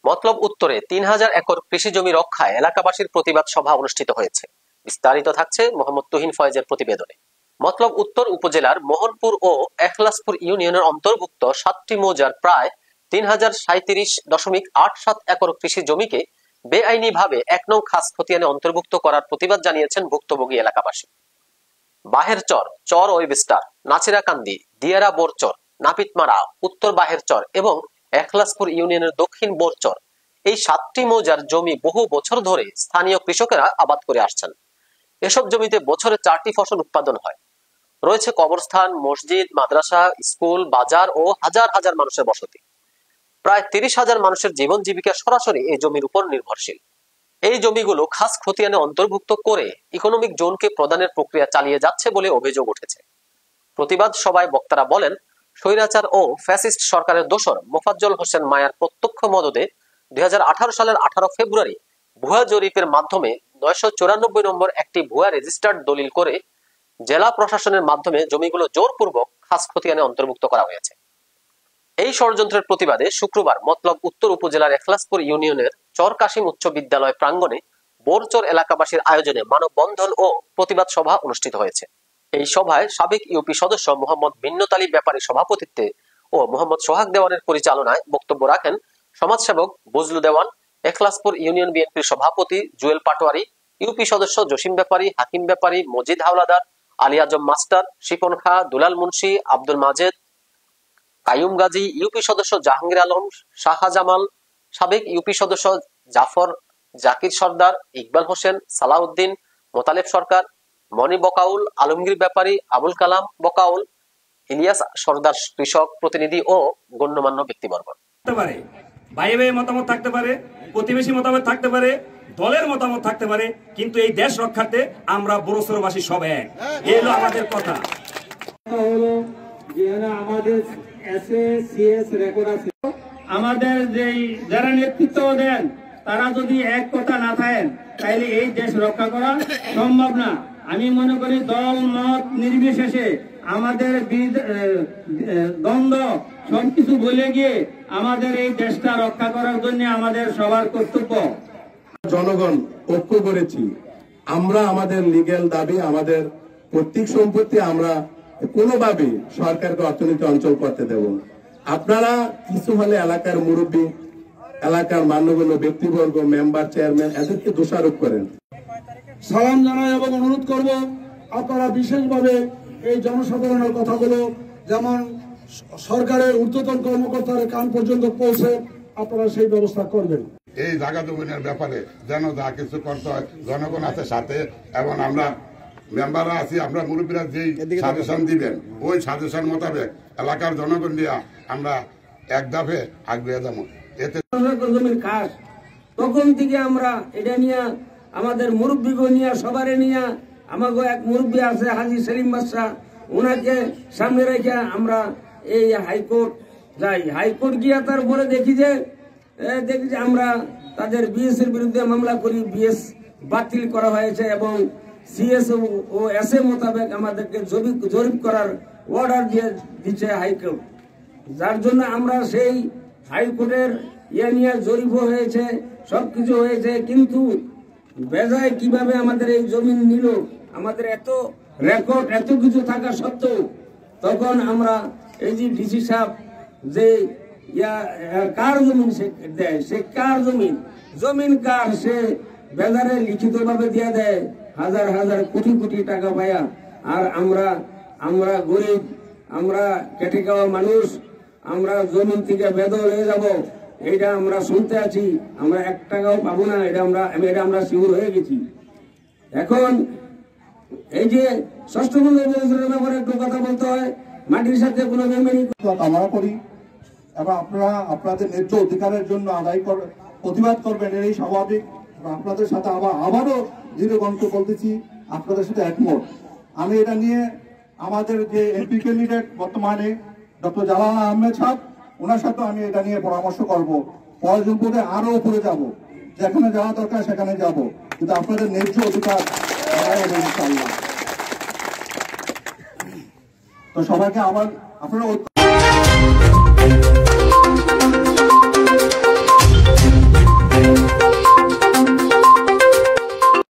মতলব উত্তরে ৩,০০০ একর কৃষি জমি রক্ষায় এলাকাবাসীর প্রতিবাদ সভা অনুষ্ঠিত হয়েছে। বিস্তারিত থাকছে মোহাম্মদ তুহিন ফয়েজের প্রতিবেদনে। মতলব উত্তর উপজেলার মোহনপুর ও এখলাসপুর ইউনিয়নের অন্তর্ভুক্ত ৭টি মৌজার প্রায় ৩,০৩৭.৮৭ একর কৃষি জমিকে বেআইনিভাবে ১ নং খাস খতিয়ানে অন্তর্ভুক্ত করার প্রতিবাদ জানিয়েছেন ভুক্তভোগী এলাকাবাসী। বাহেরচর, চর ওয়েবস্টার, নাচিরাকান্দি, দিয়ারা বোরচর, নাপিতমারা, উত্তর বাহেরচর এবং এখলাসপুর ইউনিয়নের দক্ষিণ বোরচর, এই ৭টি মৌজার জমি বহু বছর ধরে স্থানীয় কৃষকেরা আবাদ করে আসছেন। এসব জমিতে বছরে ৪টি ফসল উৎপাদন হয়। রয়েছে কবরস্থান, মসজিদ, মাদ্রাসা, স্কুল, বাজার ও হাজার হাজার মানুষের বসতি। প্রায় ৩০,০০০ মানুষের জীবন জীবিকা সরাসরি এই জমির উপর নির্ভরশীল। এই জমিগুলো খাস খতিয়ানে অন্তর্ভুক্ত করে ইকোনমিক জোনকে প্রদানের প্রক্রিয়া চালিয়ে যাচ্ছে বলে অভিযোগ উঠেছে। প্রতিবাদ সভায় বক্তারা বলেন, স্বৈরাচার ও ফ্যাসিস্ট সরকারের দোসর মোফাজ্জল হোসেন মায়ার প্রত্যক্ষ মদদে ২০১৮ সালের ১৮ ফেব্রুয়ারি ভুয়া জরিপের মাধ্যমে ৯৯৪ নম্বর একটি ভুয়া রেজিস্টার্ড দলিল করে জেলা প্রশাসনের মাধ্যমে জমিগুলো জোরপূর্বক খাস খতিয়ানে অন্তর্ভুক্ত করা হয়েছে। এই ষড়যন্ত্রের প্রতিবাদে শুক্রবার মতলব উত্তর উপজেলার এখলাসপুর ইউনিয়নের চর কাশিম উচ্চ বিদ্যালয় প্রাঙ্গণে বোরচর এলাকাবাসীর আয়োজনে মানববন্ধন ও প্রতিবাদ সভা অনুষ্ঠিত হয়েছে। এই সভায় সাবেক ইউপি সদস্য মোহাম্মদ মিন্নত আলী ব্যাপারী সভাপতিত্বে ও মোহাম্মদ সোহাগ দেওয়ানের পরিচালনায় বক্তব্য রাখেন সমাজসেবক বজলু দেওয়ান, এখলাসপুর ইউনিয়ন বিএনপির সভাপতি জুয়েল পাটোয়ারি, ইউপি সদস্য জসিম ব্যাপারী, হাকিম ব্যাপারী, মজিদ হাওলাদার, আলী আজম মাস্টার, শিপন খা, দুলাল মুন্সি, আব্দুল মাজেদ, কায়ুম গাজী, ইউপি সদস্য জাহাঙ্গীর আলম, শাহজামাল, সাবেক ইউপি সদস্য জাফর, জাকির সর্দার, ইকবাল হোসেন, সালাউদ্দিন, মোতালেব সরকার, মনি বকাউল, আলমগীর ব্যাপারী, আবুল কালাম বকাউল, ইলিয়াস সর্দার, কৃষক প্রতিনিধি ও গণ্যমান্য ব্যক্তিবর্গ। ভাই ভাই মতামত থাকতে পারে, প্রতিবেশী মতামত থাকতে পারে, দলের মতামত থাকতে পারে, কিন্তু এই দেশ রক্ষার্থে আমরা বোরচরবাসী সব এক। এই হলো আমাদের কথা। আমাদের যারা নেতৃত্ব দেন তারা যদি এক কথা না থাকেন তাহলে এই দেশ রক্ষা করা সম্ভব না। আমি মনে করি দল মত নির্বিশেষে আমাদের দ্বন্দ্ব সবকিছু বলে গিয়ে আমাদের এই দেশটা রক্ষা করার জন্য আমাদের সবার কর্তব্য। জনগণ ঐক্য করেছি, আমরা আমাদের লিগ্যাল দাবি, আমাদের পৈতৃক সম্পত্তি আমরা কোনোভাবে সরকারকে অর্থনীতি অঞ্চল করতে দেব। আপনারা কিছু হলে এলাকার মুরব্বী, এলাকার মান্যগণ্য ব্যক্তিবর্গ, মেম্বার, চেয়ারম্যান এদেরকে দোষারোপ করেন। সালাম জানাই এবং অনুরোধ করব আপনারা বিশেষভাবে এই জনসাধারণের কথাগুলো যেমন সরকারের ঊর্ধ্বতন কর্মকর্তার কান পর্যন্ত পৌঁছে আপনারা সেই ব্যবস্থা করবেন। এই জায়গা জমিনের ব্যাপারে যেন যা কিছু করতে হয় জনগণ আছে সাথে, এবং আমরা মেম্বাররা আছি, আমরা মুরব্বীরা যেই সাজেশন দিবেন ওই সাজেশন মোতাবেক এলাকার জনগণ নিয়ে আমরা এক ধাপে আগে যাব। এতে জমির খাস তখন থেকে আমরা এটা নিয়ে আমাদের মুরব্বীকে নিয়ে সবারে নিয়ে, আমাকে এক মুরব্বী আছে হাজি সেলিম বাদশা, ওনাকে সামনে রেখে আমরা এই হাইকোর্ট যাই। হাইকোর্ট গিয়ে তারপরে দেখি যে আমরা তাদের বিএস এর বিরুদ্ধে মামলা করি, বিএস বাতিল করা হয়েছে এবং সিএস ও এস এ মোতাবেক আমাদেরকে জরিপ করার অর্ডার দিয়ে দিচ্ছে হাইকোর্ট, যার জন্য আমরা সেই হাইকোর্টের নিয়ে জরিপ হয়েছে, সবকিছু হয়েছে, কিন্তু বেজায় কিভাবে আমাদের এই জমি নিল, আমাদের এত রেকর্ড এত কিছু থাকা সত্ত্বেও তখন আমরা এই যে ডিসি সাহেব যে কার জমিন সে দেয়, সে কার জমিন কার, সে বেজারে লিখিত ভাবে দিয়ে দেয় হাজার হাজার কোটি কোটি টাকা পায়া। আর আমরা গরিব, আমরা কেটে খাওয়া মানুষ, আমরা জমিন থেকে বেদল হয়ে যাব, এটা আমরা শুনতে আছি, আমরা 1 টাকাও পাবো না, এটা আমরা শিওর হয়ে গেছি। এখন এই যে ষষ্ঠ ব্যাপারে একটু কথা বলতে হয়, মাটির সাথে কোনো কামনা করি এবং আপনারা আপনাদের ন্যায্য অধিকারের জন্য প্রতিবাদ করবেন, এই স্বাভাবিক। আপনাদের সাথে আবারও দৃঢ়কণ্ঠে বলতেছি, আপনাদের সাথে একমত। আমি এটা নিয়ে আমাদের যে এমপি ক্যান্ডিডেট বর্তমানে ডক্টর জালাল আহমেদ সাহেব, ওনার সাথে আমি এটা নিয়ে পরামর্শ করব। প্রয়োজন পড়ে আরো উপরে যাব, যেখানে যাওয়া দরকার সেখানে যাব, কিন্তু আপনাদের ন্যায্য অধিকার ইনশাআল্লাহ। তো সবাইকে আবার আপনারা